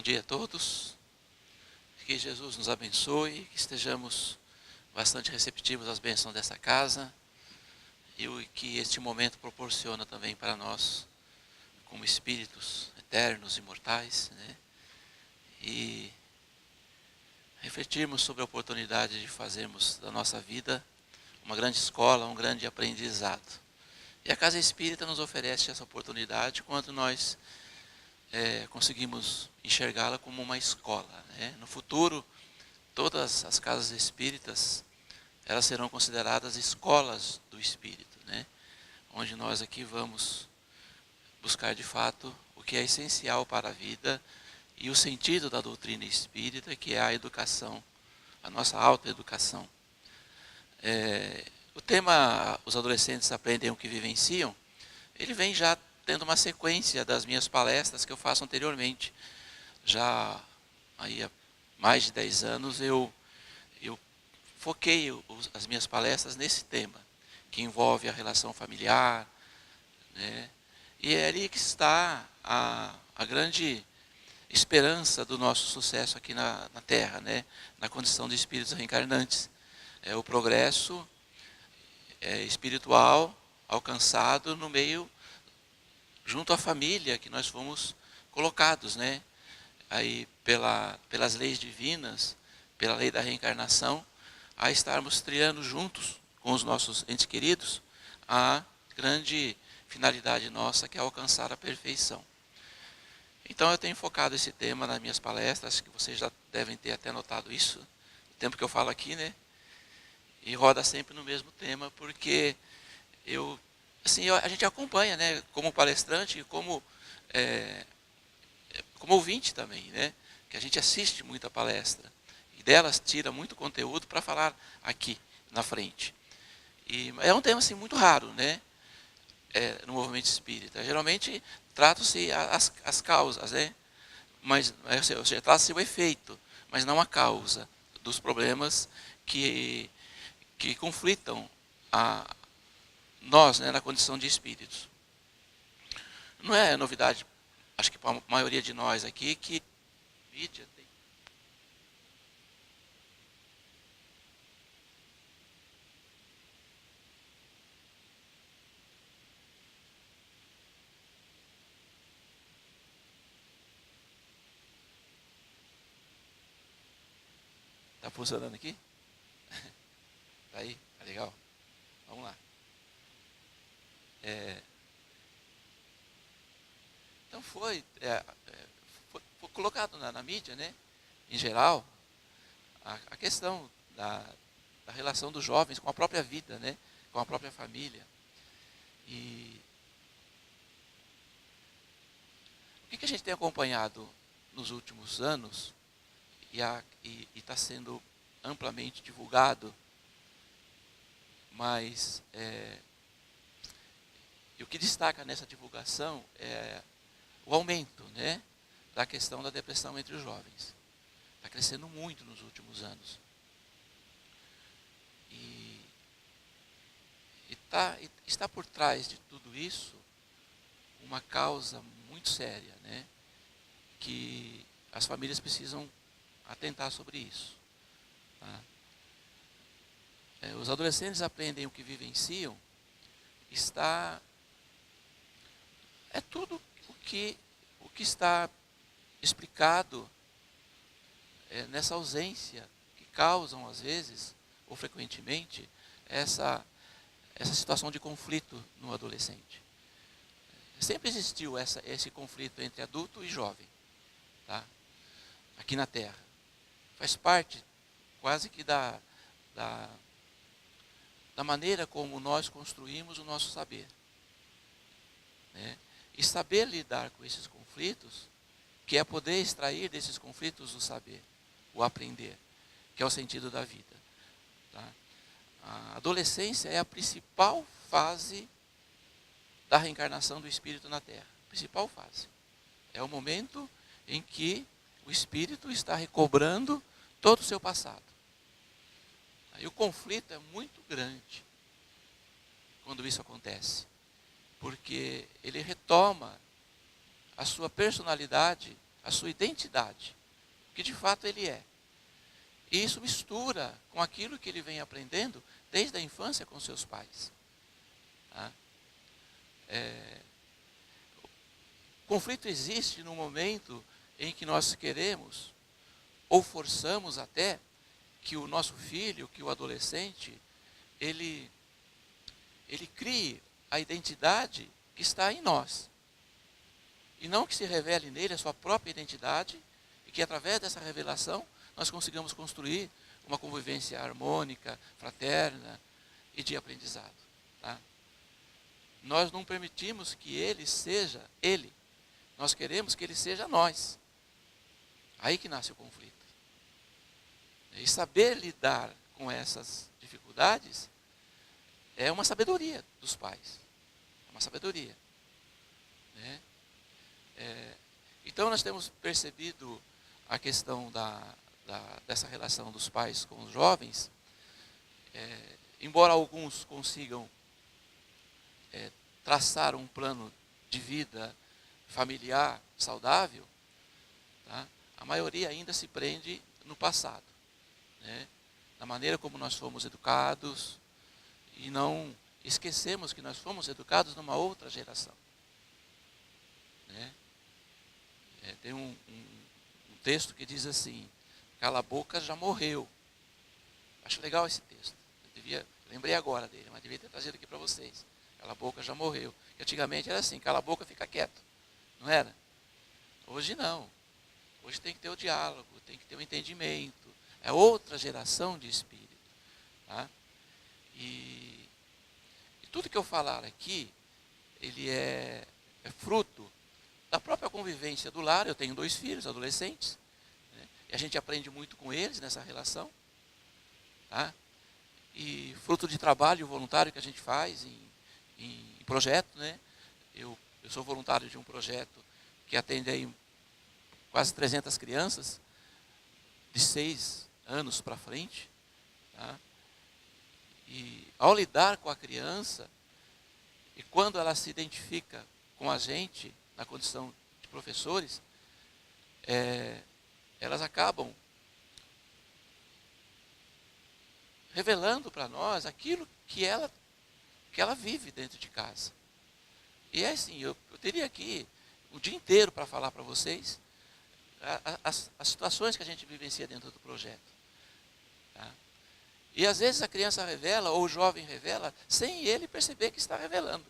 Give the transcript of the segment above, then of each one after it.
Bom dia a todos. Que Jesus nos abençoe, que estejamos bastante receptivos às bênçãos dessa casa e o que este momento proporciona também para nós, como espíritos eternos, imortais, né? E refletirmos sobre a oportunidade de fazermos da nossa vida uma grande escola, um grande aprendizado. E a Casa Espírita nos oferece essa oportunidade quando nós conseguimos enxergá-la como uma escola, né? No futuro, todas as casas espíritas, elas serão consideradas escolas do espírito, né? Onde nós aqui vamos buscar de fato o que é essencial para a vida e o sentido da doutrina espírita, que é a educação, a nossa autoeducação. O tema Os Adolescentes Aprendem o que Vivenciam, ele vem já tendo uma sequência das minhas palestras que eu faço anteriormente. Já aí há mais de 10 anos eu foquei as minhas palestras nesse tema, que envolve a relação familiar, né? E é ali que está a grande esperança do nosso sucesso aqui na Terra, né? Na condição de espíritos reencarnantes. É o progresso espiritual alcançado no meio, junto à família que nós fomos colocados, né? Aí pelas leis divinas, pela lei da reencarnação, a estarmos trilhando juntos com os nossos entes queridos a grande finalidade nossa, que é alcançar a perfeição. Então eu tenho focado esse tema nas minhas palestras, que vocês já devem ter até notado isso, o tempo que eu falo aqui, né? E roda sempre no mesmo tema, porque a gente acompanha, né, como palestrante e como ouvinte também, né? Que a gente assiste muita palestra e delas tira muito conteúdo para falar aqui na frente. E é um tema assim muito raro, né? No movimento espírita. Geralmente tratam-se as causas, né? Mas trata-se o efeito, mas não a causa dos problemas que conflitam a nós, né, na condição de espíritos. Não é novidade, acho que para a maioria de nós aqui, que mídia tem. Está funcionando aqui? Está aí? Tá legal? Vamos lá. Então foi colocado na mídia, né, em geral, a questão da relação dos jovens com a própria vida, né, com a própria família. E o que a gente tem acompanhado nos últimos anos e está sendo amplamente divulgado, mas e o que destaca nessa divulgação é o aumento, né, da questão da depressão entre os jovens. Está crescendo muito nos últimos anos. E está por trás de tudo isso uma causa muito séria, né, que as famílias precisam atentar sobre isso. Tá? Os adolescentes aprendem o que vivenciam, é tudo o que está explicado nessa ausência que causam, às vezes, ou frequentemente, essa situação de conflito no adolescente. Sempre existiu esse conflito entre adulto e jovem, tá? Aqui na Terra. Faz parte quase que da maneira como nós construímos o nosso saber, né? E saber lidar com esses conflitos, que é poder extrair desses conflitos o saber, o aprender, que é o sentido da vida. Tá? A adolescência é a principal fase da reencarnação do espírito na Terra. Principal fase. É o momento em que o espírito está recobrando todo o seu passado. Aí o conflito é muito grande quando isso acontece, porque ele retoma a sua personalidade a sua identidade, o que de fato ele é. E isso mistura com aquilo que ele vem aprendendo desde a infância com seus pais. Tá? O conflito existe no momento em que nós queremos, ou forçamos até, que o nosso filho, que o adolescente, ele crie a identidade que está em nós. E não que se revele nele a sua própria identidade, e que através dessa revelação nós consigamos construir uma convivência harmônica, fraterna e de aprendizado. Tá? Nós não permitimos que ele seja ele, nós queremos que ele seja nós. Aí que nasce o conflito. E saber lidar com essas dificuldades é uma sabedoria dos pais. É uma sabedoria. Né? Então nós temos percebido a questão dessa relação dos pais com os jovens, embora alguns consigam traçar um plano de vida familiar saudável, tá? A maioria ainda se prende no passado, né? Na maneira como nós fomos educados, e não esquecemos que nós fomos educados numa outra geração. Né? Tem um texto que diz assim: cala a boca, já morreu. Acho legal esse texto. Lembrei agora dele, mas devia ter trazido aqui para vocês. Cala a boca, já morreu. Que antigamente era assim: cala a boca, fica quieto. Não era? Hoje não. Hoje tem que ter o diálogo, tem que ter o entendimento. É outra geração de espírito. Tá? E tudo que eu falar aqui, ele é fruto da própria convivência do lar. Eu tenho 2 filhos, adolescentes, né? E a gente aprende muito com eles nessa relação. Tá? E fruto de trabalho voluntário que a gente faz em projeto, né? Eu sou voluntário de um projeto que atende aí quase 300 crianças, de 6 anos para frente. Tá? E ao lidar com a criança, e quando ela se identifica com a gente, na condição de professores, elas acabam revelando para nós aquilo que ela vive dentro de casa. E é assim, eu teria aqui o dia inteiro para falar para vocês as situações que a gente vivencia dentro do projeto. Tá? E às vezes a criança revela, ou o jovem revela, sem ele perceber que está revelando.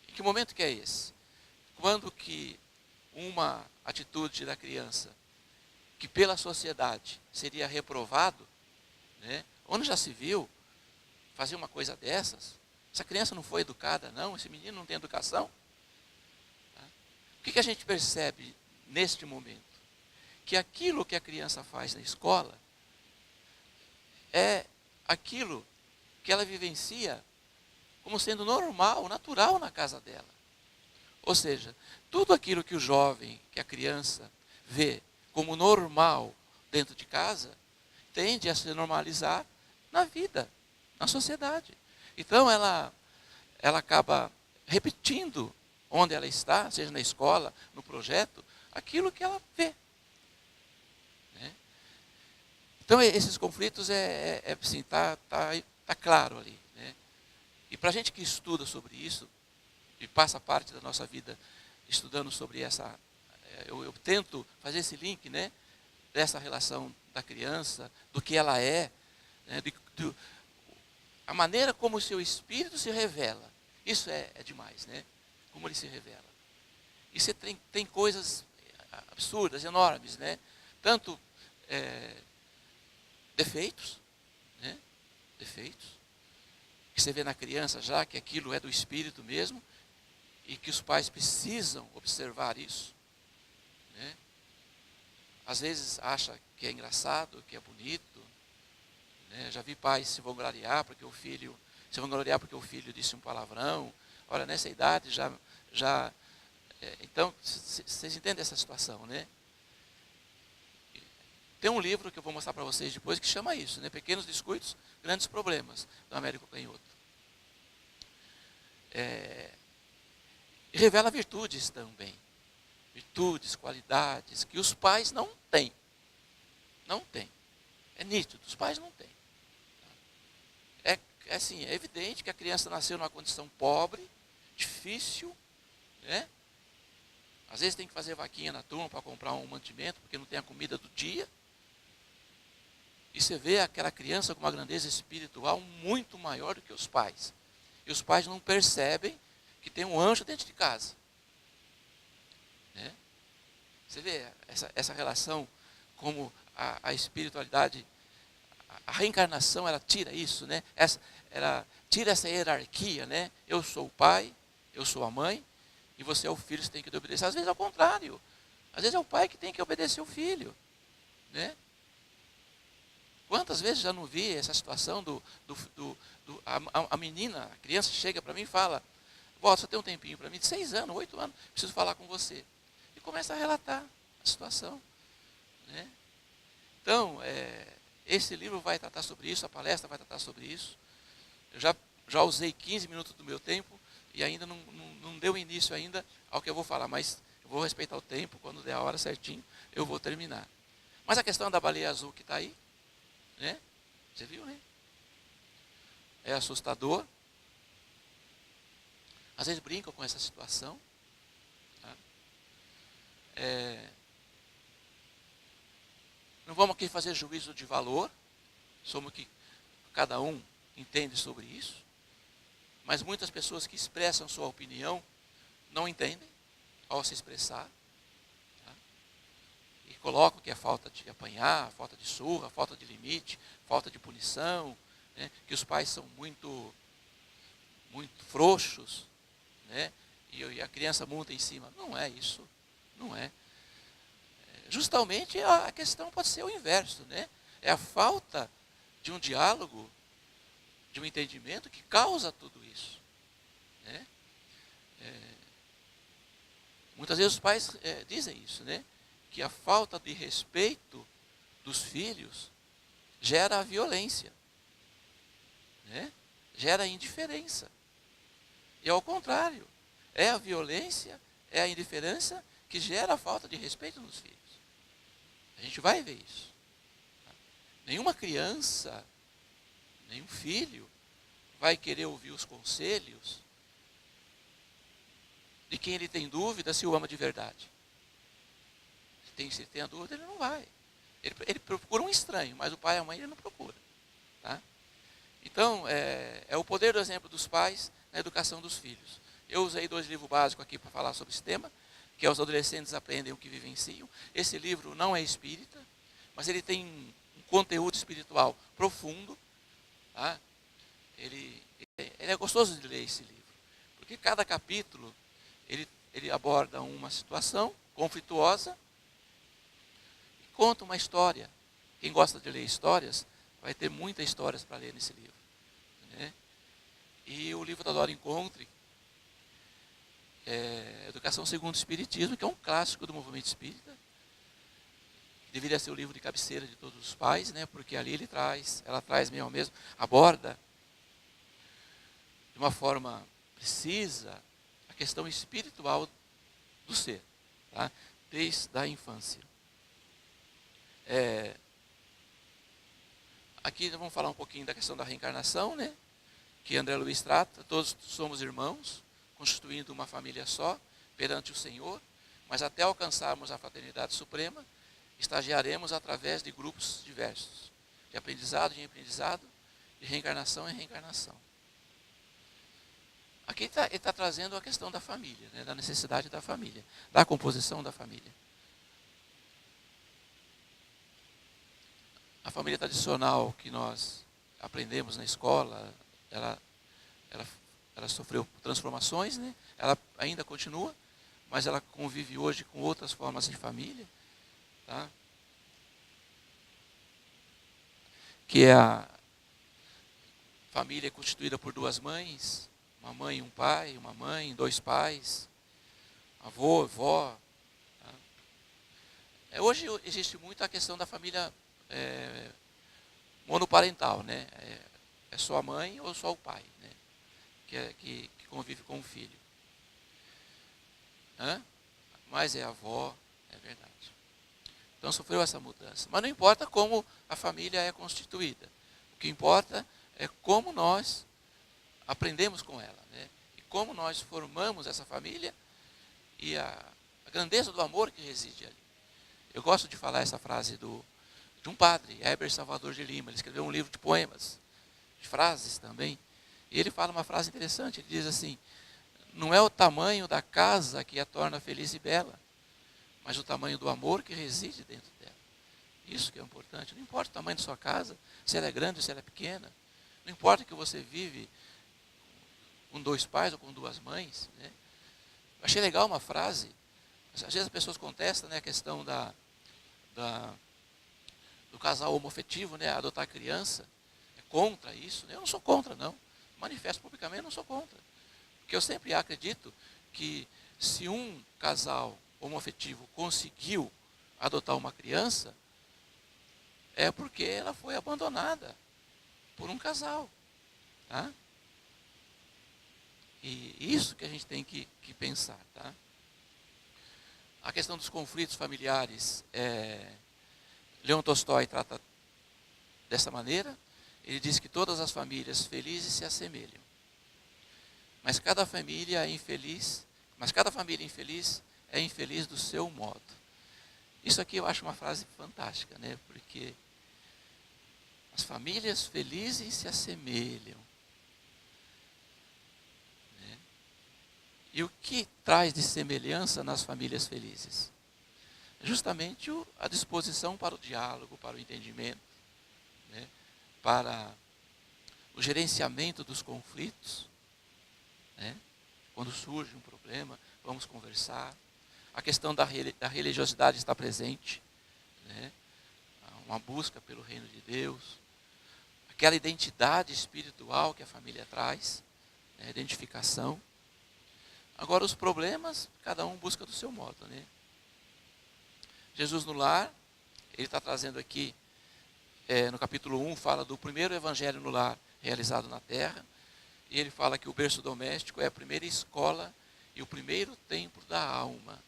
Em que momento que é esse? Quando que uma atitude da criança, que pela sociedade seria reprovado, né? Onde já se viu fazer uma coisa dessas? Essa criança não foi educada, não? Esse menino não tem educação? Tá? O que a gente percebe neste momento? Que aquilo que a criança faz na escola é aquilo que ela vivencia como sendo normal, natural na casa dela. Ou seja, tudo aquilo que o jovem, que a criança vê como normal dentro de casa, tende a se normalizar na vida, na sociedade. Então ela acaba repetindo onde ela está, seja na escola, no projeto, aquilo que ela vê. Né? Então esses conflitos assim, tá claro ali. Né? E para a gente que estuda sobre isso, e passa parte da nossa vida estudando sobre essa, eu tento fazer esse link, né, dessa relação da criança, do que ela é, né, a maneira como o seu espírito se revela. Isso é demais, né? Como ele se revela. E você tem coisas absurdas, enormes, né? Tanto defeitos, né? Defeitos, que você vê na criança já, que aquilo é do espírito mesmo, e que os pais precisam observar isso. Né? Às vezes acha que é engraçado, que é bonito. Né? Já vi pais se vangloriar porque o filho disse um palavrão. Olha, nessa idade já então, vocês entendem essa situação, né? Tem um livro que eu vou mostrar para vocês depois que chama isso, né? Pequenos Descuidos, Grandes Problemas, do Américo Canhoto. E revela virtudes também. virtudes, qualidades que os pais não têm. Não têm. É nítido, os pais não têm. Assim, é evidente que a criança nasceu numa condição pobre, difícil, né? Às vezes tem que fazer vaquinha na turma para comprar um mantimento, porque não tem a comida do dia. E você vê aquela criança com uma grandeza espiritual muito maior do que os pais. E os pais não percebem que tem um anjo dentro de casa. Né? Você vê essa relação, como a espiritualidade, a reencarnação, ela tira isso, né? Ela tira essa hierarquia, né? Eu sou o pai, eu sou a mãe, e você é o filho, você tem que obedecer. Às vezes é o contrário. Às vezes é o pai que tem que obedecer o filho. Né? Quantas vezes já não vi essa situação a menina, a criança chega para mim e fala, vó, só tem um tempinho para mim, de 6 anos, 8 anos, preciso falar com você. E começa a relatar a situação. Né? Então, esse livro vai tratar sobre isso, a palestra vai tratar sobre isso. Eu já usei 15 minutos do meu tempo e ainda não deu início ainda ao que eu vou falar, mas eu vou respeitar o tempo, quando der a hora certinho, eu vou terminar. Mas a questão da baleia azul que está aí, né? Você viu, né? É assustador. Às vezes brincam com essa situação. Tá? Não vamos aqui fazer juízo de valor. Somos que cada um entende sobre isso. Mas muitas pessoas que expressam sua opinião não entendem ao se expressar. Tá? E colocam que é falta de apanhar, falta de surra, falta de limite, falta de punição, né? Que os pais são muito frouxos, né? E a criança monta em cima. Não é isso, não é. Justamente a questão pode ser o inverso, né? É a falta de um diálogo, de um entendimento que causa tudo isso. Né? Muitas vezes os pais dizem isso, né? Que a falta de respeito dos filhos gera a violência, né? Gera a indiferença. E ao contrário, é a violência, é a indiferença que gera a falta de respeito nos filhos. A gente vai ver isso. Nenhuma criança, nenhum filho vai querer ouvir os conselhos de quem ele tem dúvida se o ama de verdade. Se tem a dúvida, ele não vai. Ele procura um estranho, mas o pai e a mãe ele não procura. Tá? Então, é o poder do exemplo dos pais na educação dos filhos. Eu usei 2 livros básicos aqui para falar sobre esse tema, que é Os Adolescentes Aprendem o que Vivenciam. Esse livro não é espírita, mas ele tem um conteúdo espiritual profundo. Tá? Ele é gostoso de ler esse livro, porque cada capítulo ele aborda uma situação conflituosa e conta uma história. Quem gosta de ler histórias, vai ter muitas histórias para ler nesse livro. Né? E o livro da Dora Encontre, Educação segundo o Espiritismo, que é um clássico do movimento espírita, deveria ser o livro de cabeceira de todos os pais, né? Porque ali ela traz mesmo, aborda de uma forma precisa a questão espiritual do ser, tá? Desde a infância. Aqui vamos falar um pouquinho da questão da reencarnação, né? Que André Luiz trata. Todos somos irmãos, constituindo uma família só perante o Senhor, mas até alcançarmos a fraternidade suprema, estagiaremos através de grupos diversos, de aprendizado em aprendizado, de reencarnação em reencarnação. Aqui ele está trazendo a questão da família, né, da necessidade da família, da composição da família. A família tradicional que nós aprendemos na escola, ela sofreu transformações, né? Ela ainda continua, mas ela convive hoje com outras formas de família. Tá? Que é a família constituída por 2 mães, uma mãe e um pai, uma mãe, 2 pais, avô, avó. Tá? Hoje existe muito a questão da família monoparental, né? É só a mãe ou só o pai, né? Que convive com o filho. mas é avó, é verdade. Então sofreu essa mudança. Mas não importa como a família é constituída. O que importa é como nós aprendemos com ela, né? E como nós formamos essa família e a grandeza do amor que reside ali. Eu gosto de falar essa frase de um padre, Heber Salvador de Lima. Ele escreveu um livro de poemas, de frases também. E ele fala uma frase interessante. Ele diz assim: não é o tamanho da casa que a torna feliz e bela, mas o tamanho do amor que reside dentro dela. Isso que é importante. Não importa o tamanho da sua casa, se ela é grande ou se ela é pequena. Não importa que você vive com 2 pais ou com 2 mães. Né? Eu achei legal uma frase. Às vezes as pessoas contestam, né, a questão do casal homoafetivo, né, adotar criança. É contra isso. Né? Eu não sou contra, não. Manifesto publicamente, eu não sou contra. Porque eu sempre acredito que se um casal homoafetivo conseguiu adotar uma criança, é porque ela foi abandonada por um casal. Tá? E isso que a gente tem que pensar. Tá? A questão dos conflitos familiares, Leon Tolstói trata dessa maneira. Ele diz que todas as famílias felizes se assemelham. Mas cada família infeliz é infeliz do seu modo. Isso aqui eu acho uma frase fantástica, né? Porque as famílias felizes se assemelham. Né? E o que traz de semelhança nas famílias felizes? Justamente a disposição para o diálogo, para o entendimento, né? Para o gerenciamento dos conflitos. Né? Quando surge um problema, vamos conversar. A questão da religiosidade está presente, né? Uma busca pelo reino de Deus, aquela identidade espiritual que a família traz, né? Identificação. Agora os problemas, cada um busca do seu modo, né? Jesus no lar, ele está trazendo aqui, no capítulo 1, fala do primeiro evangelho no lar realizado na terra. E ele fala que o berço doméstico é a primeira escola e o primeiro templo da alma.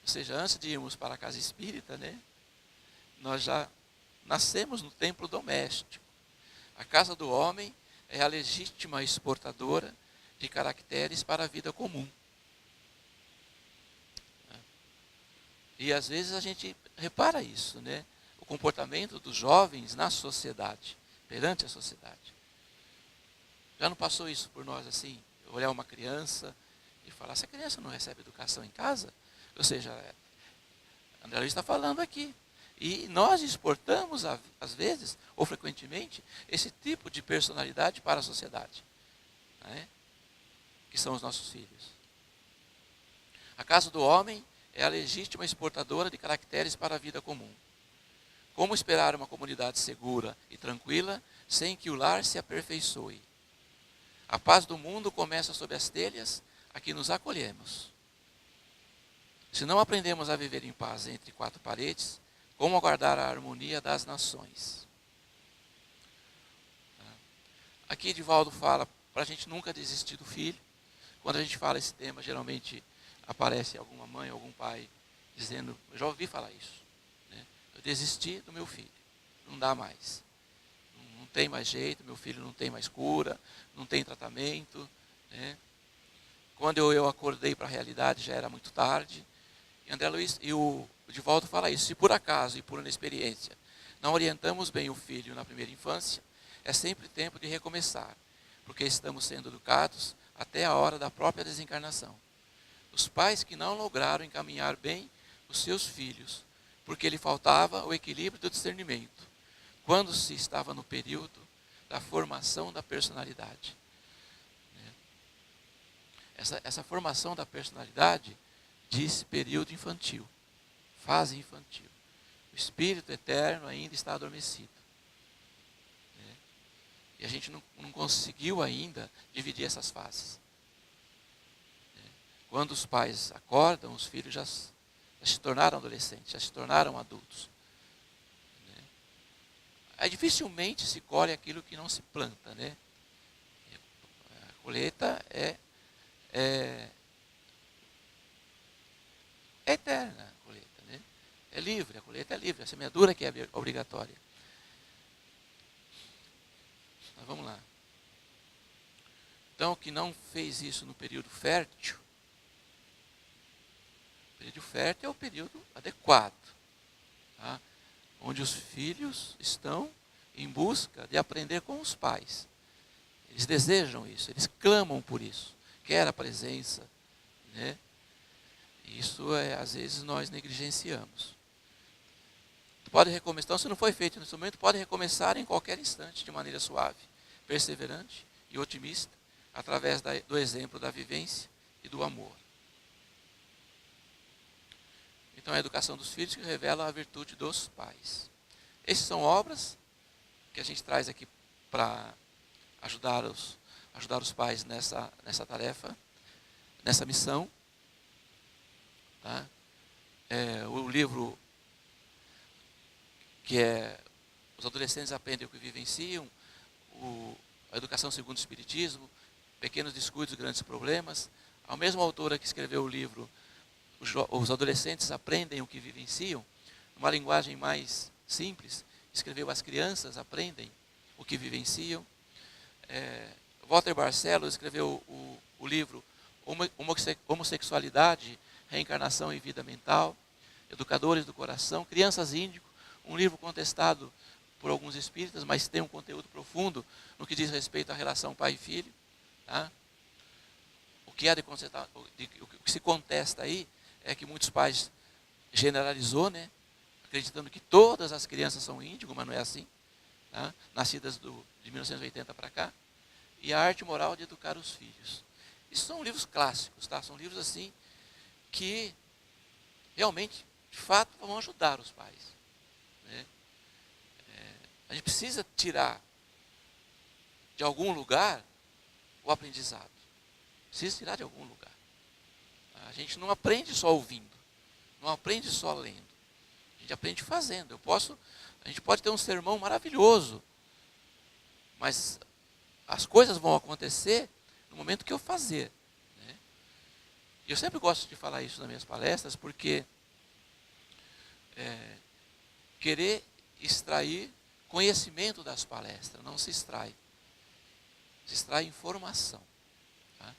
Ou seja, antes de irmos para a casa espírita, né, nós já nascemos no templo doméstico. A casa do homem é a legítima exportadora de caracteres para a vida comum. E às vezes a gente repara isso, né? O comportamento dos jovens na sociedade, perante a sociedade. Já não passou isso por nós assim? Olhar uma criança e falar, essa criança não recebe educação em casa? Ou seja, André Luiz está falando aqui. E nós exportamos, às vezes, ou frequentemente, esse tipo de personalidade para a sociedade. Né? Que são os nossos filhos. A casa do homem é a legítima exportadora de caracteres para a vida comum. Como esperar uma comunidade segura e tranquila sem que o lar se aperfeiçoe? A paz do mundo começa sob as telhas a que nos acolhemos. Se não aprendemos a viver em paz entre 4 paredes, como aguardar a harmonia das nações? Aqui Divaldo fala para a gente nunca desistir do filho. Quando a gente fala esse tema, geralmente aparece alguma mãe, algum pai dizendo, eu já ouvi falar isso. Né? Eu desisti do meu filho, não dá mais. Não tem mais jeito, meu filho não tem mais cura, não tem tratamento. Né? Quando eu acordei para a realidade, já era muito tarde. E André Luiz e o Divaldo fala isso, se por acaso e por inexperiência não orientamos bem o filho na primeira infância, é sempre tempo de recomeçar, porque estamos sendo educados até a hora da própria desencarnação. Os pais que não lograram encaminhar bem os seus filhos, porque lhe faltava o equilíbrio do discernimento, quando se estava no período da formação da personalidade. Essa formação da personalidade diz período infantil, fase infantil. O espírito eterno ainda está adormecido. E a gente não conseguiu ainda dividir essas fases. Quando os pais acordam, os filhos já se tornaram adolescentes, já se tornaram adultos. Aí dificilmente se colhe aquilo que não se planta, né? A colheita é eterna a colheita, né? É livre, a colheita é livre, a semeadura que é obrigatória. Mas vamos lá. Então, o que não fez isso no período fértil, o período fértil é o período adequado, tá? Onde os filhos estão em busca de aprender com os pais. Eles desejam isso, eles clamam por isso, quer a presença, né? Isso às vezes nós negligenciamos. Pode recomeçar, então se não foi feito nesse momento, pode recomeçar em qualquer instante, de maneira suave, perseverante e otimista, através do exemplo da vivência e do amor. Então a educação dos filhos que revela a virtude dos pais. Essas são obras que a gente traz aqui para ajudar os pais nessa tarefa, nessa missão. Tá? O livro que é Os Adolescentes Aprendem o que Vivenciam, a Educação segundo o Espiritismo, Pequenos Descuidos, Grandes Problemas. A mesma autora que escreveu o livro Os Adolescentes Aprendem o que Vivenciam, numa linguagem mais simples, escreveu As Crianças Aprendem o que Vivenciam. Walter Barcelos escreveu o livro Homossexualidade, Reencarnação e Vida Mental. Educadores do Coração, Crianças Índigo, um livro contestado por alguns espíritas, mas tem um conteúdo profundo no que diz respeito à relação pai e filho. Tá? O que se contesta aí é que muitos pais generalizou, né? Acreditando que todas as crianças são índigo, mas não é assim. Tá? Nascidas de 1980 para cá. E a arte moral de educar os filhos. Isso são livros clássicos, tá? São livros assim que realmente, de fato, vão ajudar os pais. Né? A gente precisa tirar de algum lugar o aprendizado. Precisa tirar de algum lugar. A gente não aprende só ouvindo, não aprende só lendo. A gente aprende fazendo. A gente pode ter um sermão maravilhoso, mas as coisas vão acontecer no momento que eu fazer. Né? E eu sempre gosto de falar isso nas minhas palestras, porque querer extrair conhecimento das palestras, não se extrai. Se extrai informação. Tá?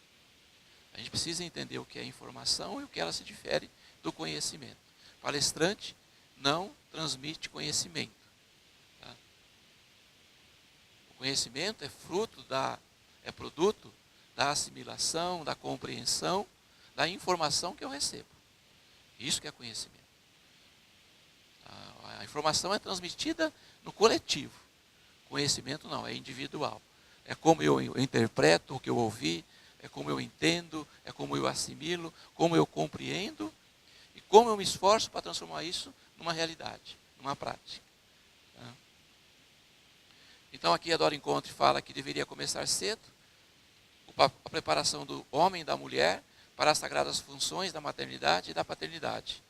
A gente precisa entender o que é informação e o que ela se difere do conhecimento. Palestrante não transmite conhecimento. Tá? O conhecimento é produto da assimilação, da compreensão, da informação que eu recebo. Isso que é conhecimento. A informação é transmitida no coletivo. Conhecimento não, é individual. É como eu interpreto o que eu ouvi, é como eu entendo, é como eu assimilo, como eu compreendo e como eu me esforço para transformar isso numa realidade, numa prática. Tá? Então aqui a Dora Encontre fala que deveria começar cedo a preparação do homem e da mulher para as sagradas funções da maternidade e da paternidade.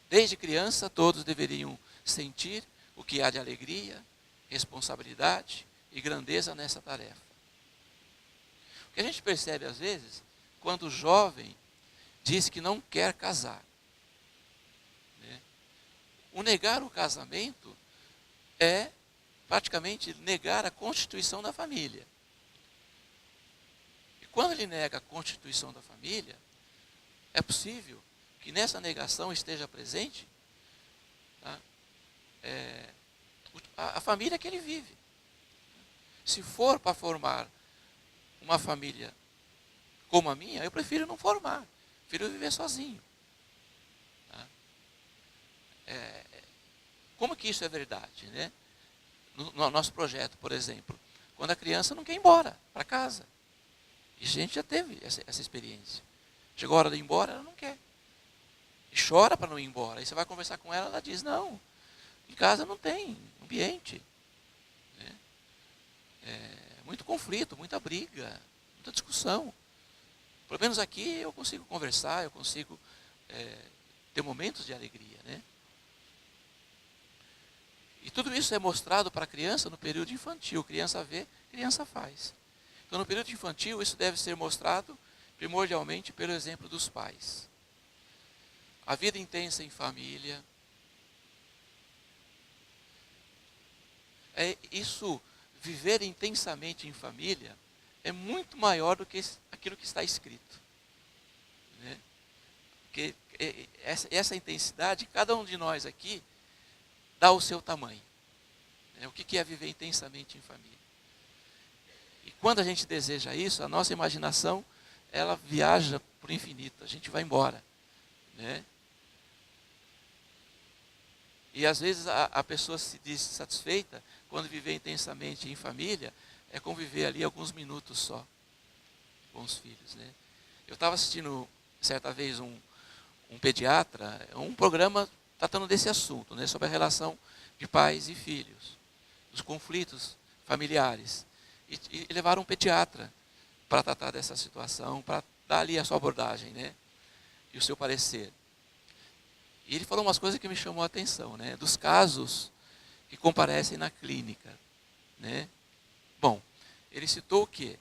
Desde criança, todos deveriam sentir o que há de alegria, responsabilidade e grandeza nessa tarefa. O que a gente percebe às vezes, quando o jovem diz que não quer casar. Né? O negar o casamento é praticamente negar a constituição da família. E quando ele nega a constituição da família, é possível que nessa negação esteja presente, tá? A família que ele vive. Se for para formar uma família como a minha, eu prefiro não formar, prefiro viver sozinho. Tá? Como que isso é verdade? Né? No nosso projeto, por exemplo, quando a criança não quer ir embora para casa. E a gente já teve essa experiência. Chegou a hora de ir embora, ela não quer. E chora para não ir embora. Aí você vai conversar com ela, ela diz, não, em casa não tem ambiente. Né? Muito conflito, muita briga, muita discussão. Pelo menos aqui eu consigo conversar, eu consigo ter momentos de alegria. Né? E tudo isso é mostrado para a criança no período infantil. Criança vê, criança faz. Então no período infantil isso deve ser mostrado primordialmente pelo exemplo dos pais. a vida intensa em família. Viver intensamente em família é muito maior do que aquilo que está escrito, né? Porque essa intensidade, cada um de nós aqui dá o seu tamanho, né? O que é viver intensamente em família? E quando a gente deseja isso, a nossa imaginação, ela viaja para o infinito, a gente vai embora, né? E às vezes a pessoa se diz satisfeita quando viver intensamente em família, é conviver ali alguns minutos só com os filhos, né? Eu estava assistindo certa vez um pediatra, um programa tratando desse assunto, né, sobre a relação de pais e filhos, os conflitos familiares. E levaram um pediatra para tratar dessa situação, para dar ali a sua abordagem, né, e o seu parecer. E ele falou umas coisas que me chamou a atenção, né, dos casos que comparecem na clínica, né. Bom, ele citou o quê?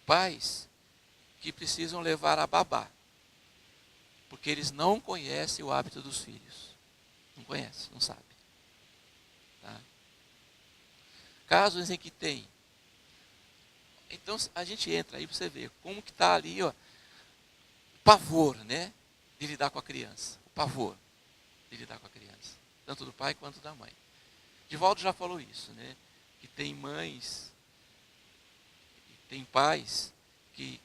Pais que precisam levar a babá, porque eles não conhecem o hábito dos filhos. Não conhecem, não sabem. Tá? Casos em que tem. Então a gente entra aí para você ver como que está ali, ó, o pavor, né, de lidar com a criança. O pavor de lidar com a criança. Tanto do pai quanto da mãe. Divaldo já falou isso, né? Que tem mães, tem pais que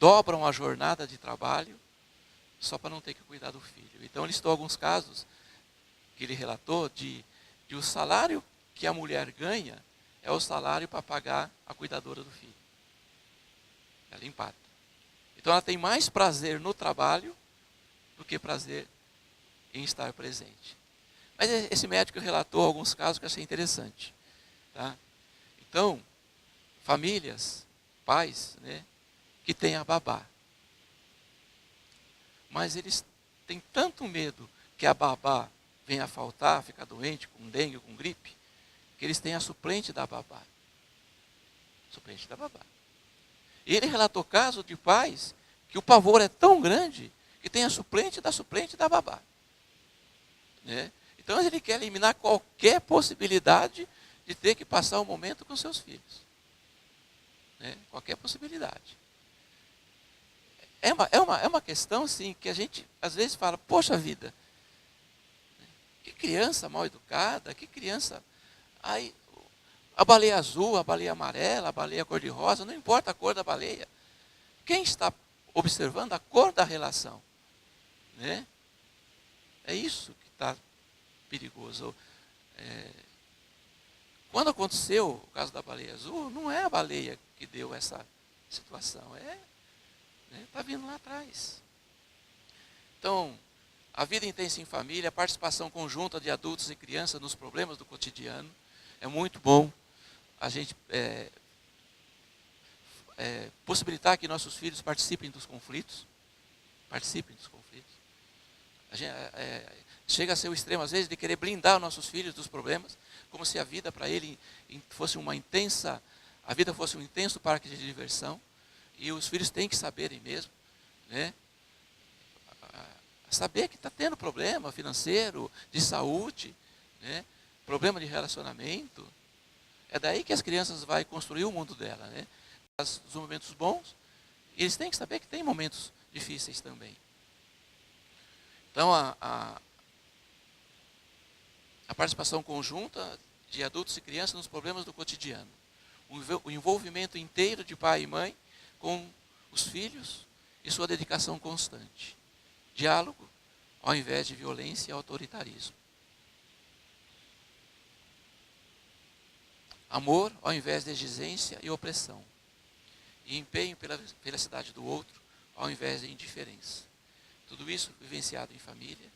dobram a jornada de trabalho só para não ter que cuidar do filho. Então ele citou alguns casos que ele relatou de o salário que a mulher ganha é o salário para pagar a cuidadora do filho. Ela empata. Então ela tem mais prazer no trabalho do que prazer em estar presente. Mas esse médico relatou alguns casos que eu achei interessante. Tá? Então, famílias, pais, né, que têm a babá. Mas eles têm tanto medo que a babá venha a faltar, ficar doente, com dengue, com gripe, que eles têm a suplente da babá. Suplente da babá. E ele relatou casos de pais que o pavor é tão grande que tem a suplente da babá. Né? Então ele quer eliminar qualquer possibilidade de ter que passar um momento com seus filhos. Né? Qualquer possibilidade. É uma questão, assim, que a gente às vezes fala, poxa vida, que criança mal educada, que criança. Aí, a baleia azul, a baleia amarela, a baleia cor-de-rosa, não importa a cor da baleia. Quem está observando a cor da relação? Né? É isso que está perigoso. Quando aconteceu o caso da baleia azul, não é a baleia que deu essa situação, está vindo lá atrás. Então, a vida intensa em família, a participação conjunta de adultos e crianças nos problemas do cotidiano, é muito bom a gente possibilitar que nossos filhos participem dos conflitos. Participem dos conflitos. A gente, chega a ser o extremo, às vezes, de querer blindar os nossos filhos dos problemas, como se a vida para ele fosse a vida fosse um intenso parque de diversão, e os filhos têm que saberem mesmo, né? Saber que está tendo problema financeiro, de saúde, né? Problema de relacionamento. É daí que as crianças vão construir o mundo dela, né? Os momentos bons, e eles têm que saber que tem momentos difíceis também. Então, a participação conjunta de adultos e crianças nos problemas do cotidiano. O envolvimento inteiro de pai e mãe com os filhos e sua dedicação constante. Diálogo, ao invés de violência e autoritarismo. Amor, ao invés de exigência e opressão. E empenho pela felicidade do outro, ao invés de indiferença. Tudo isso vivenciado em família,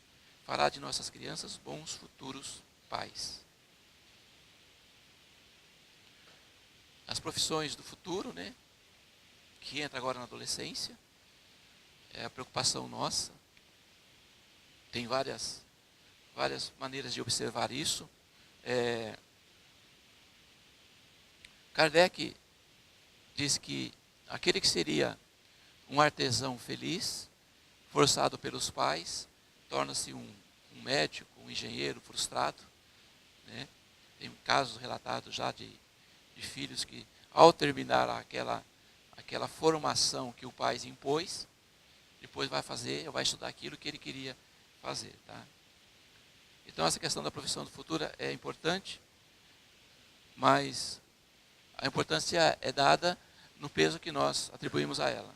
fará de nossas crianças bons futuros pais. As profissões do futuro, né, que entra agora na adolescência, é a preocupação nossa. Tem várias maneiras de observar isso. Kardec diz que aquele que seria um artesão feliz forçado pelos pais, torna-se um médico, um engenheiro frustrado, né? Tem casos relatados já de filhos que, ao terminar aquela formação que o pai impôs, depois vai estudar aquilo que ele queria fazer. Tá? Então, essa questão da profissão do futuro é importante, mas a importância é dada no peso que nós atribuímos a ela.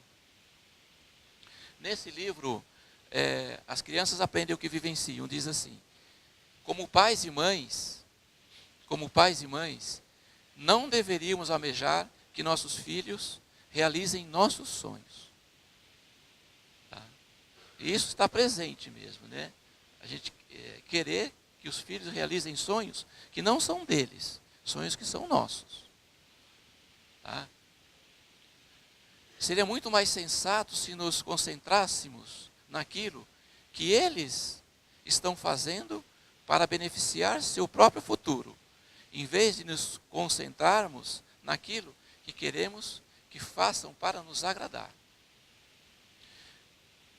Nesse livro, as crianças aprendem o que vivenciam. Diz assim: como pais e mães, não deveríamos almejar que nossos filhos realizem nossos sonhos. Tá? E isso está presente mesmo, né? A gente querer que os filhos realizem sonhos que não são deles, sonhos que são nossos. Tá? Seria muito mais sensato se nos concentrássemos naquilo que eles estão fazendo para beneficiar seu próprio futuro, em vez de nos concentrarmos naquilo que queremos que façam para nos agradar.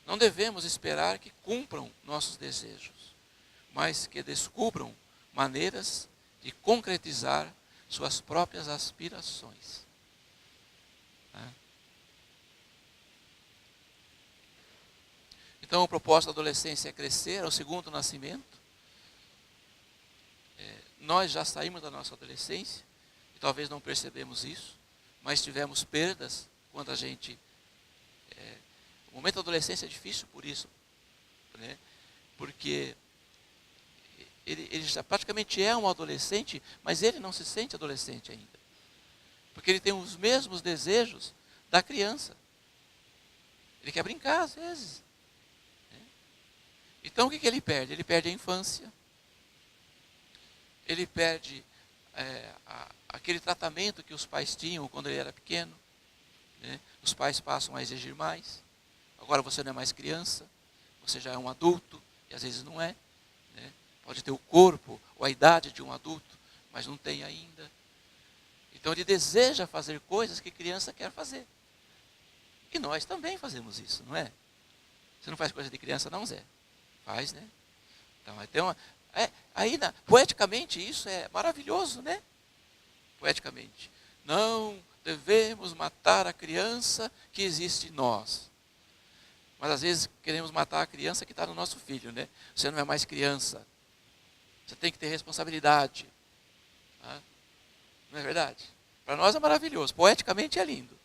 Não devemos esperar que cumpram nossos desejos, mas que descubram maneiras de concretizar suas próprias aspirações. Tá? Então, o propósito da adolescência é crescer, é o segundo nascimento. Nós já saímos da nossa adolescência, e talvez não percebemos isso, mas tivemos perdas quando a gente... o momento da adolescência é difícil por isso, né? Porque ele já praticamente é um adolescente, mas ele não se sente adolescente ainda. Porque ele tem os mesmos desejos da criança. Ele quer brincar às vezes. Né? Então o que ele perde? Ele perde a infância. Ele perde aquele tratamento que os pais tinham quando ele era pequeno. Né? Os pais passam a exigir mais. Agora você não é mais criança, você já é um adulto, e às vezes não é. Né? Pode ter o corpo ou a idade de um adulto, mas não tem ainda. Então ele deseja fazer coisas que criança quer fazer. E nós também fazemos isso, não é? Você não faz coisa de criança não, Zé? Faz, né? Então, poeticamente isso é maravilhoso, né? Poeticamente. Não devemos matar a criança que existe em nós. Mas às vezes queremos matar a criança que está no nosso filho, né? Você não é mais criança. Você tem que ter responsabilidade. Tá? Não é verdade? Para nós é maravilhoso. Poeticamente é lindo.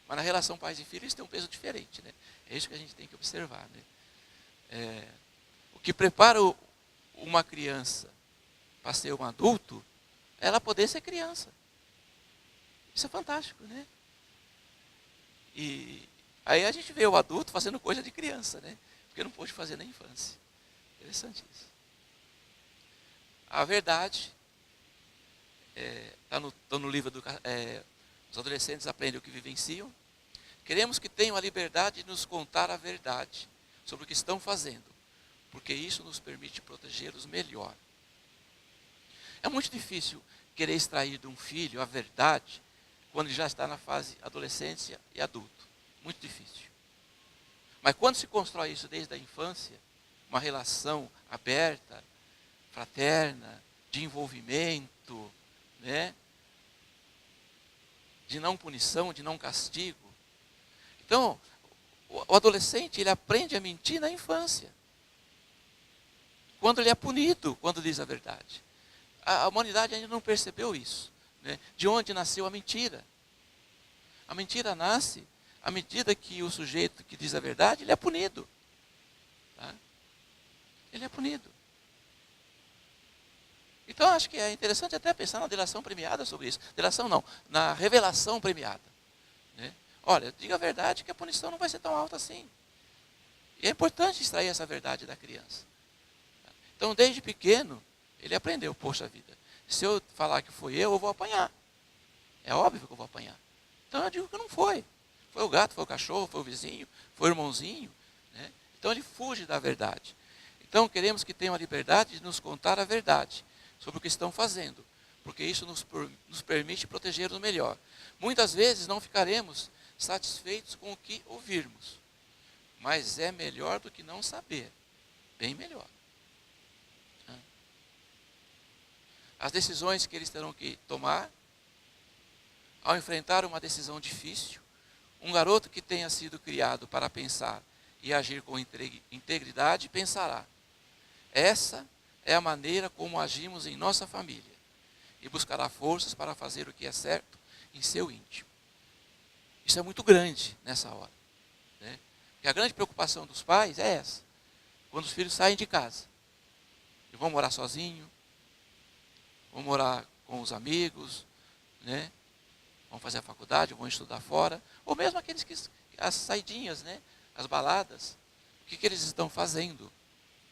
Mas na relação pais e filhos tem um peso diferente, né? É isso que a gente tem que observar, né? O que prepara uma criança para ser um adulto é ela poder ser criança. Isso é fantástico, né? E aí a gente vê o adulto fazendo coisa de criança, né? Porque não pôde fazer na infância. Interessante isso. A verdade está no livro Os Adolescentes Aprendem o que Vivenciam. Queremos que tenham a liberdade de nos contar a verdade sobre o que estão fazendo, porque isso nos permite protegê-los melhor. É muito difícil querer extrair de um filho a verdade quando ele já está na fase adolescência e adulto. Muito difícil. Mas quando se constrói isso desde a infância, uma relação aberta, fraterna, de envolvimento, né? De não punição, de não castigo. Então, o adolescente, ele aprende a mentir na infância. Quando ele é punido, quando diz a verdade. A humanidade ainda não percebeu isso. Né? De onde nasceu a mentira? A mentira nasce à medida que o sujeito que diz a verdade, ele é punido. Tá? Ele é punido. Então, acho que é interessante até pensar na delação premiada sobre isso. Delação não, na revelação premiada. Né? Olha, diga a verdade que a punição não vai ser tão alta assim. E é importante extrair essa verdade da criança. Então, desde pequeno, ele aprendeu, poxa vida, se eu falar que foi eu vou apanhar. É óbvio que eu vou apanhar. Então, eu digo que não foi. Foi o gato, foi o cachorro, foi o vizinho, foi o irmãozinho. Né? Então, ele fuge da verdade. Então, queremos que tenham a liberdade de nos contar a verdade sobre o que estão fazendo, porque isso nos permite protegê-los melhor. Muitas vezes não ficaremos satisfeitos com o que ouvirmos, mas é melhor do que não saber. Bem melhor. As decisões que eles terão que tomar, ao enfrentar uma decisão difícil, um garoto que tenha sido criado para pensar e agir com integridade, pensará: essa é a maneira como agimos em nossa família, e buscará forças para fazer o que é certo em seu íntimo. Isso é muito grande nessa hora, né? Porque a grande preocupação dos pais é essa: quando os filhos saem de casa e vão morar sozinhos, vão morar com os amigos, né? Vão fazer a faculdade, vão estudar fora, ou mesmo aqueles que as saidinhas, né? As baladas, o que eles estão fazendo?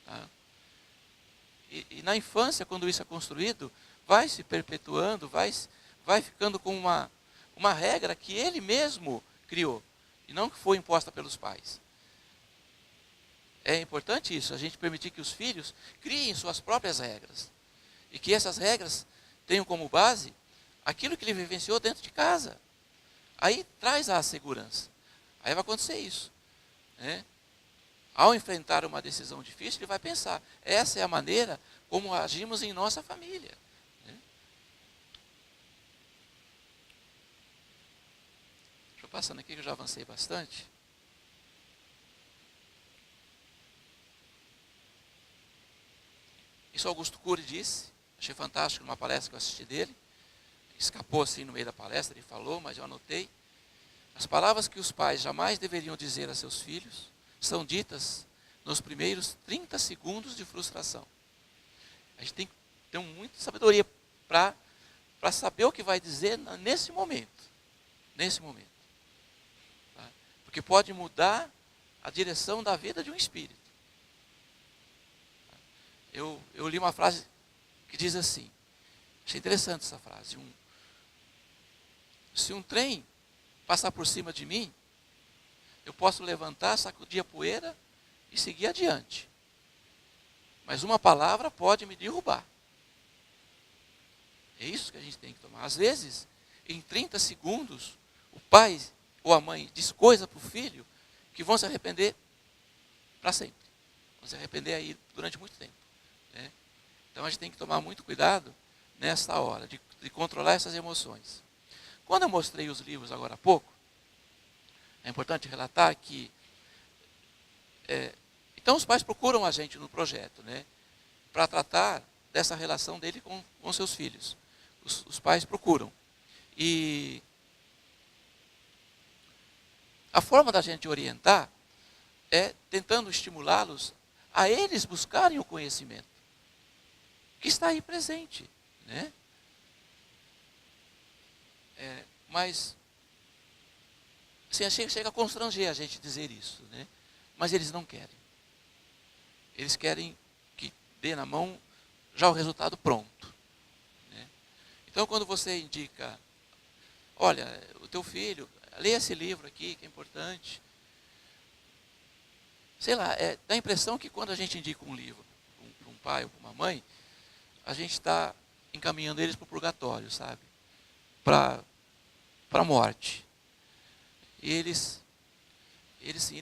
Tá? E na infância, quando isso é construído, vai se perpetuando, vai ficando com uma regra que ele mesmo criou, e não que foi imposta pelos pais. É importante isso, a gente permitir que os filhos criem suas próprias regras. E que essas regras tenham como base aquilo que ele vivenciou dentro de casa. Aí traz a segurança. Aí vai acontecer isso, né? Ao enfrentar uma decisão difícil, ele vai pensar: essa é a maneira como agimos em nossa família, né? Deixa eu passando aqui que eu já avancei bastante. Isso Augusto Cury disse, achei fantástico numa palestra que eu assisti dele. Escapou assim no meio da palestra, ele falou, mas eu anotei. As palavras que os pais jamais deveriam dizer a seus filhos são ditas nos primeiros 30 segundos de frustração. A gente tem que ter muita sabedoria para saber o que vai dizer nesse momento. Nesse momento. Tá? Porque pode mudar a direção da vida de um espírito. Eu li uma frase que diz assim, achei interessante essa frase: se um trem passar por cima de mim, eu posso levantar, sacudir a poeira e seguir adiante. Mas uma palavra pode me derrubar. É isso que a gente tem que tomar. Às vezes, em 30 segundos, o pai ou a mãe diz coisa para o filho que vão se arrepender para sempre. Vão se arrepender aí durante muito tempo, né? Então a gente tem que tomar muito cuidado nessa hora, de controlar essas emoções. Quando eu mostrei os livros agora há pouco, é importante relatar que então os pais procuram a gente no projeto, né, para tratar dessa relação dele com seus filhos. Os pais procuram. E a forma da gente orientar é tentando estimulá-los a eles buscarem o conhecimento que está aí presente, né? Mas assim, chega a constranger a gente dizer isso, né? Mas eles não querem. Eles querem que dê na mão já o resultado pronto, né? Então, quando você indica: olha, o teu filho, leia esse livro aqui, que é importante. Sei lá, dá a impressão que quando a gente indica um livro para um pai ou para uma mãe, a gente está encaminhando eles para o purgatório, sabe? Para a morte. E eles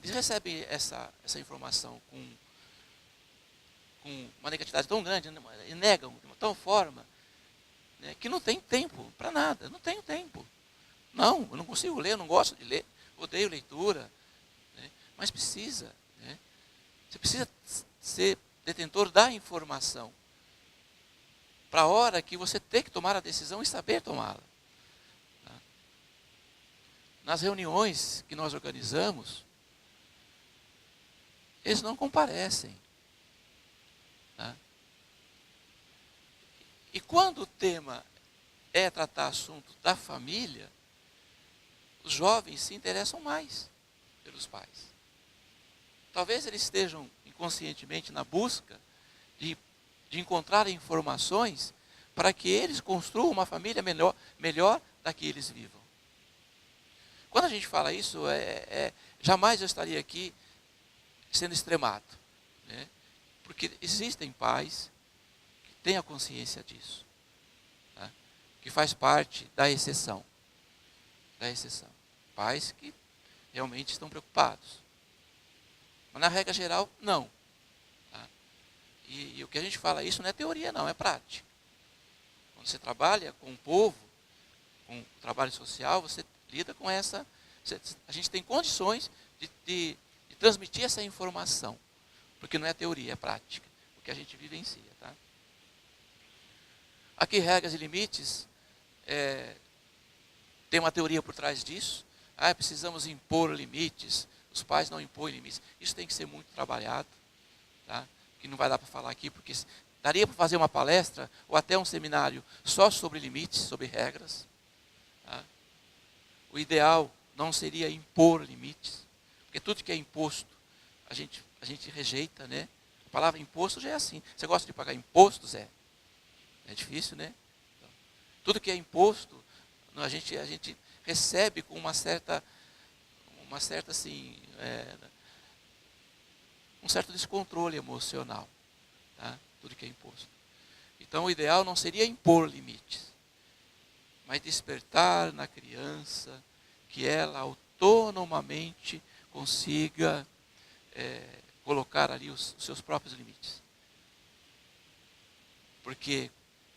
recebem essa informação com uma negatividade tão grande, né? E negam de uma tal forma, né, que não tem tempo para nada. Não tenho tempo. Não, eu não consigo ler, eu não gosto de ler, odeio leitura, né? Mas precisa, né? Você precisa ser detentor da informação para a hora que você ter que tomar a decisão e saber tomá-la. Tá? Nas reuniões que nós organizamos, eles não comparecem. Tá? E quando o tema é tratar assunto da família, os jovens se interessam mais pelos pais. Talvez eles estejam inconscientemente na busca de encontrar informações para que eles construam uma família melhor da que eles vivam. Quando a gente fala isso, jamais eu estaria aqui sendo extremado, né? Porque existem pais que têm a consciência disso, tá? Que faz parte da exceção. Da exceção. Pais que realmente estão preocupados. Mas na regra geral, não. Tá? E o que a gente fala, isso não é teoria não, é prática. Quando você trabalha com o povo, com o trabalho social, você lida com essa... A gente tem condições de transmitir essa informação. Porque não é teoria, é prática. O que a gente vivencia. Tá? Aqui, regras e limites, tem uma teoria por trás disso. Precisamos impor limites. Os pais não impõem limites. Isso tem que ser muito trabalhado. Tá? Que não vai dar para falar aqui, porque daria para fazer uma palestra ou até um seminário só sobre limites, sobre regras. Tá? O ideal não seria impor limites, porque tudo que é imposto, a gente rejeita, né? A palavra imposto já é assim. Você gosta de pagar imposto, Zé? É difícil, né? Então, tudo que é imposto, a gente recebe com uma certa assim, um certo descontrole emocional, tá? Tudo que é imposto. Então, o ideal não seria impor limites, mas despertar na criança que ela autonomamente consiga colocar ali os seus próprios limites. Porque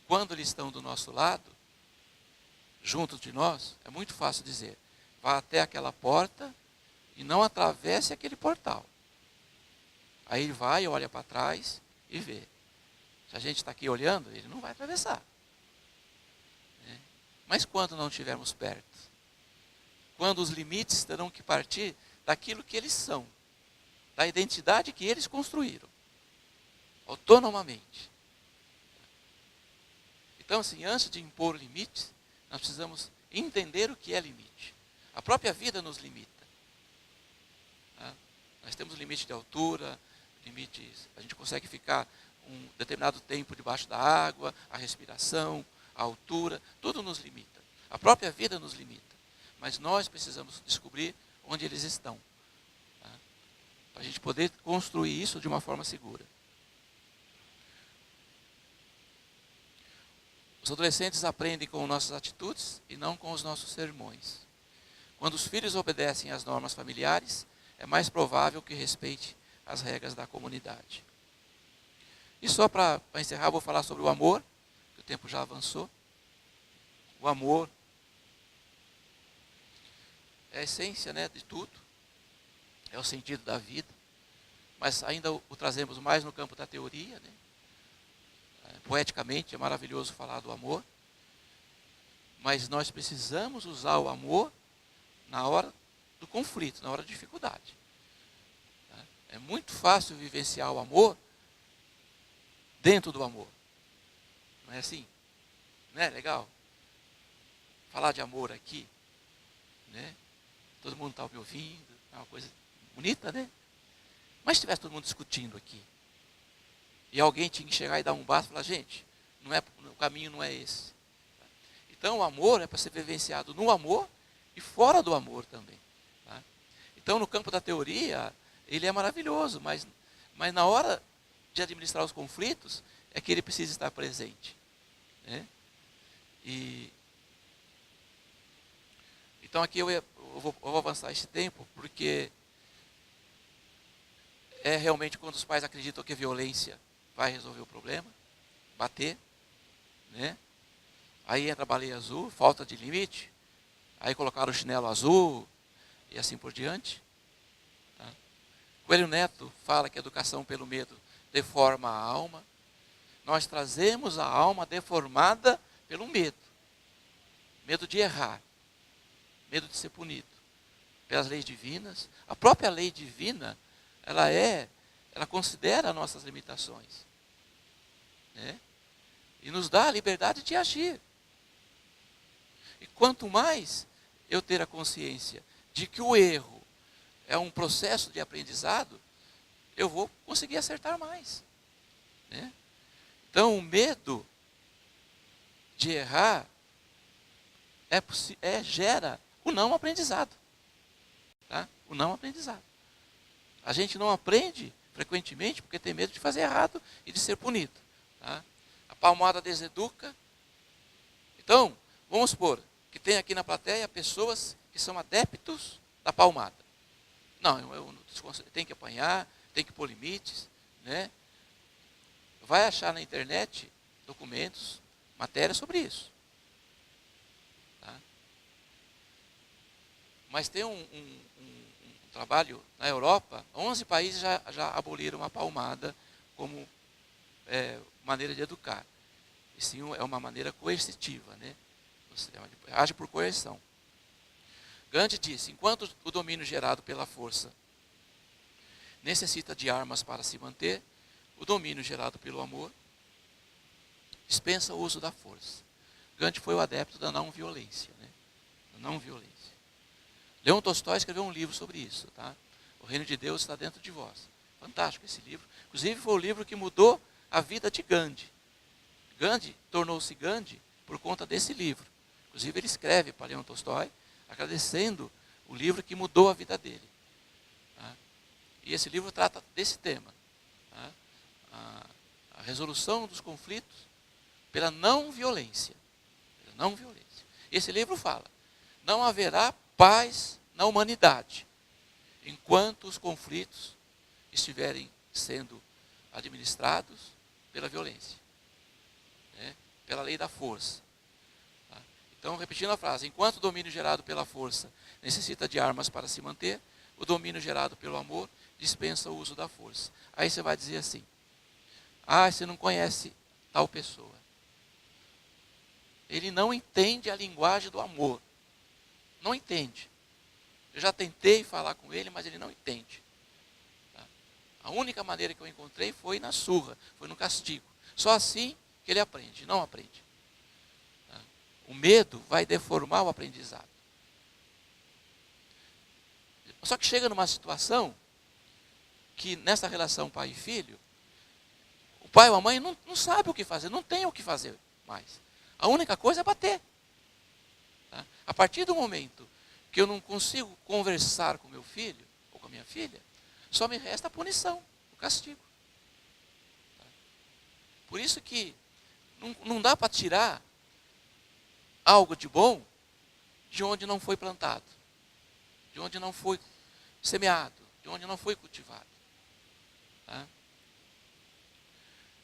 quando eles estão do nosso lado, junto de nós, é muito fácil dizer, vá até aquela porta e não atravesse aquele portal. Aí ele vai, olha para trás e vê. Se a gente está aqui olhando, ele não vai atravessar. Né? Mas quando não estivermos perto? Quando os limites terão que partir daquilo que eles são, da identidade que eles construíram, autonomamente. Então, assim, antes de impor limites, nós precisamos entender o que é limite. A própria vida nos limita. Tá? Nós temos limite de altura, limites, a gente consegue ficar um determinado tempo debaixo da água, a respiração, a altura, tudo nos limita. A própria vida nos limita. Mas nós precisamos descobrir onde eles estão. Tá? Para a gente poder construir isso de uma forma segura. Os adolescentes aprendem com nossas atitudes e não com os nossos sermões. Quando os filhos obedecem às normas familiares, é mais provável que respeite as regras da comunidade. E só para encerrar, vou falar sobre o amor, que o tempo já avançou. O amor é a essência, né, de tudo, é o sentido da vida, mas ainda o trazemos mais no campo da teoria, né? Poeticamente é maravilhoso falar do amor, mas nós precisamos usar o amor na hora do conflito, na hora da dificuldade. É muito fácil vivenciar o amor dentro do amor. Não é assim? Não é legal? Falar de amor aqui, né? Todo mundo está me ouvindo, é uma coisa bonita, né? Mas se tivesse todo mundo discutindo aqui, e alguém tinha que chegar e dar um basta e falar, gente, o caminho não é esse. Então o amor é para ser vivenciado no amor e fora do amor também. Tá? Então no campo da teoria, ele é maravilhoso, mas na hora de administrar os conflitos, é que ele precisa estar presente. Né? Então aqui eu vou avançar esse tempo, porque é realmente quando os pais acreditam que a violência vai resolver o problema, bater, né? Aí entra a baleia azul, falta de limite, aí colocaram o chinelo azul, e assim por diante. Tá? Coelho Neto fala que a educação pelo medo deforma a alma. Nós trazemos a alma deformada pelo medo. Medo de errar, medo de ser punido pelas leis divinas. A própria lei divina, ela considera nossas limitações, né? E nos dá a liberdade de agir. E quanto mais eu ter a consciência de que o erro é um processo de aprendizado, eu vou conseguir acertar mais, né? Então o medo de errar gera o não aprendizado, tá? O não aprendizado. A gente não aprende frequentemente porque tem medo de fazer errado e de ser punido. Tá? A palmada deseduca. Então, vamos supor que tem aqui na plateia pessoas que são adeptos da palmada. Não, tem que apanhar, tem que pôr limites, né? Vai achar na internet documentos, matérias sobre isso. Tá? Mas tem um trabalho na Europa, 11 países já aboliram a palmada como maneira de educar. E sim, é uma maneira coercitiva, né? Você age por coerção. Gandhi disse, enquanto o domínio gerado pela força necessita de armas para se manter, o domínio gerado pelo amor dispensa o uso da força. Gandhi foi o adepto da não violência, né? Da não violência. Leon Tolstói escreveu um livro sobre isso, tá? O Reino de Deus está dentro de vós. Fantástico esse livro. Inclusive foi o livro que mudou a vida de Gandhi. Gandhi tornou-se Gandhi por conta desse livro. Inclusive ele escreve para Leon Tolstói, agradecendo o livro que mudou a vida dele. Tá? E esse livro trata desse tema. Tá? A resolução dos conflitos pela não violência. Pela não violência. Esse livro fala, não haverá paz na humanidade enquanto os conflitos estiverem sendo administrados pela violência, né? Pela lei da força. Tá? Então, repetindo a frase, enquanto o domínio gerado pela força necessita de armas para se manter, o domínio gerado pelo amor dispensa o uso da força. Aí você vai dizer assim, você não conhece tal pessoa. Ele não entende a linguagem do amor. Não entende. Eu já tentei falar com ele, mas ele não entende. Tá? A única maneira que eu encontrei foi na surra, foi no castigo. Só assim que ele aprende, não aprende. Tá? O medo vai deformar o aprendizado. Só que chega numa situação que nessa relação pai e filho, o pai ou a mãe não sabe o que fazer, não tem o que fazer mais. A única coisa é bater. Tá? A partir do momento que eu não consigo conversar com meu filho ou com a minha filha, só me resta a punição, o castigo. Tá? Por isso que não dá para tirar algo de bom de onde não foi plantado, de onde não foi semeado, de onde não foi cultivado. Tá?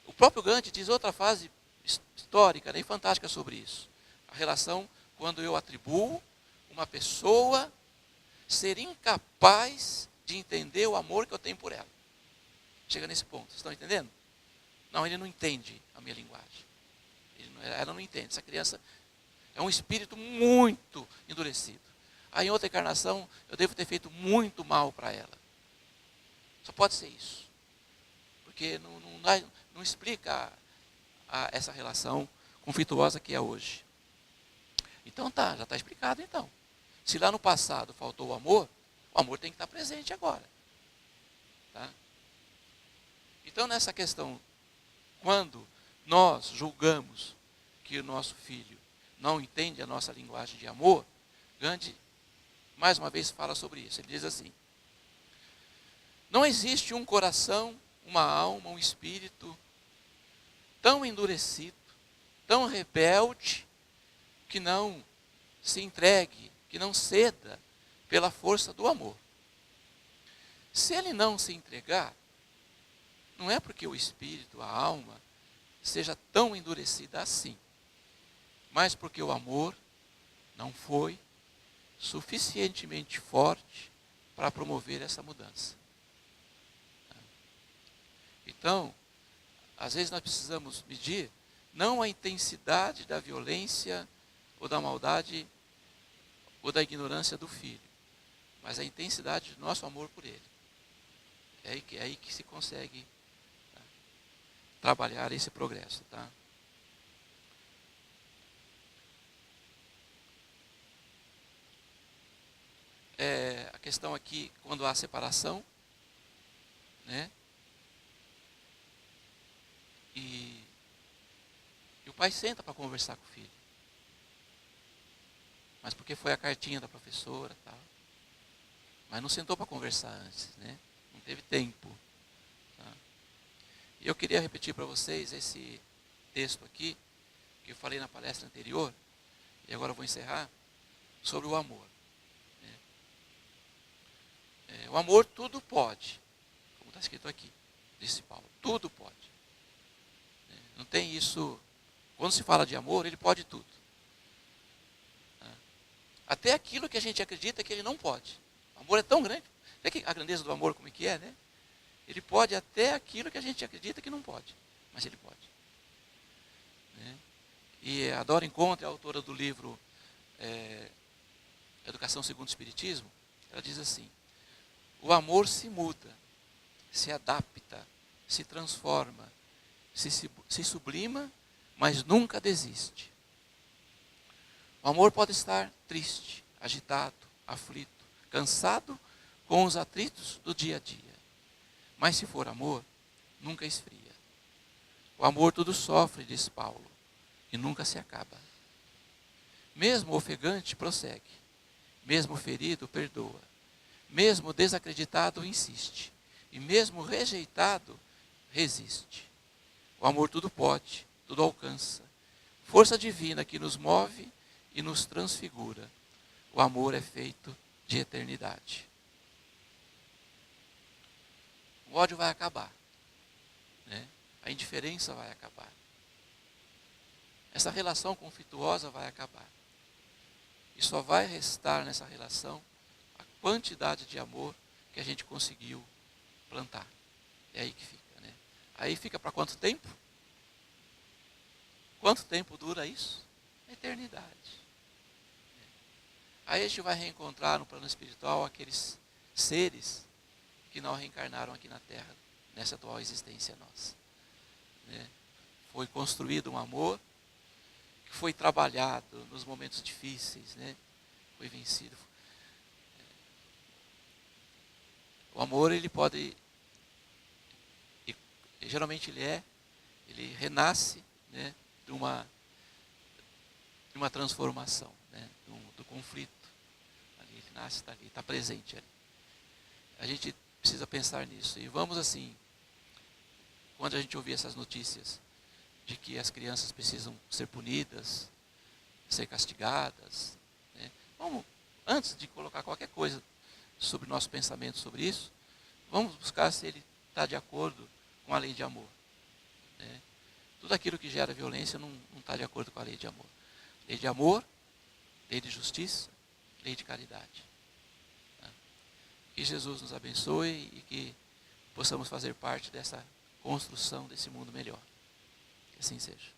O próprio Gandhi diz outra frase histórica, né, e fantástica sobre isso. A relação quando eu atribuo uma pessoa ser incapaz de entender o amor que eu tenho por ela. Chega nesse ponto, vocês estão entendendo? Não, ele não entende a minha linguagem. Ela não entende. Essa criança é um espírito muito endurecido. Aí em outra encarnação, eu devo ter feito muito mal para ela. Só pode ser isso. Porque não explica essa relação conflituosa que é hoje. Então já está explicado então. Se lá no passado faltou o amor tem que estar presente agora. Tá? Então nessa questão, quando nós julgamos que o nosso filho não entende a nossa linguagem de amor, Gandhi mais uma vez fala sobre isso. Ele diz assim, não existe um coração, uma alma, um espírito tão endurecido, tão rebelde, que não se entregue, que não ceda pela força do amor. Se ele não se entregar, não é porque o espírito, a alma, seja tão endurecida assim, mas porque o amor não foi suficientemente forte para promover essa mudança. Então, às vezes nós precisamos medir não a intensidade da violência ou da maldade ou da ignorância do filho, mas a intensidade do nosso amor por ele. É aí que se consegue, tá, trabalhar esse progresso. Tá? A questão aqui, quando há separação, né? E o pai senta para conversar com o filho. Mas porque foi a cartinha da professora, tal. Mas não sentou para conversar antes, né? Não teve tempo. Tá? E eu queria repetir para vocês esse texto aqui, que eu falei na palestra anterior, e agora eu vou encerrar, sobre o amor. Né? O amor tudo pode, como está escrito aqui, disse Paulo, tudo pode. Não tem isso, quando se fala de amor, ele pode tudo. Até aquilo que a gente acredita que ele não pode. O amor é tão grande, vê que a grandeza do amor como é que é, né? Ele pode até aquilo que a gente acredita que não pode, mas ele pode. E a Dora Encontre, a autora do livro Educação segundo o Espiritismo, ela diz assim: o amor se muda, se adapta, se transforma, se sublima, mas nunca desiste. O amor pode estar triste, agitado, aflito, cansado com os atritos do dia a dia. Mas se for amor, nunca esfria. O amor tudo sofre, diz Paulo, e nunca se acaba. Mesmo ofegante, prossegue. Mesmo ferido, perdoa. Mesmo desacreditado, insiste. E mesmo rejeitado, resiste. O amor tudo pode, tudo alcança. Força divina que nos move e nos transfigura. O amor é feito de eternidade. O ódio vai acabar. A indiferença vai acabar. Essa relação conflituosa vai acabar. E só vai restar nessa relação a quantidade de amor que a gente conseguiu plantar. É aí que fica. Aí fica para quanto tempo? Quanto tempo dura isso? A eternidade. Aí a gente vai reencontrar no plano espiritual aqueles seres que não reencarnaram aqui na Terra, nessa atual existência nossa. Foi construído um amor que foi trabalhado nos momentos difíceis, foi vencido. O amor, ele pode, geralmente ele renasce de uma transformação, do conflito. Ali ele nasce, está ali, está presente ali. A gente precisa pensar nisso. E vamos assim, quando a gente ouvir essas notícias de que as crianças precisam ser punidas, ser castigadas, vamos, antes de colocar qualquer coisa sobre o nosso pensamento sobre isso, vamos buscar se ele está de acordo com a lei de amor. Tudo aquilo que gera violência não está de acordo com a lei de amor. Lei de amor, lei de justiça, lei de caridade. Que Jesus nos abençoe e que possamos fazer parte dessa construção desse mundo melhor. Que assim seja.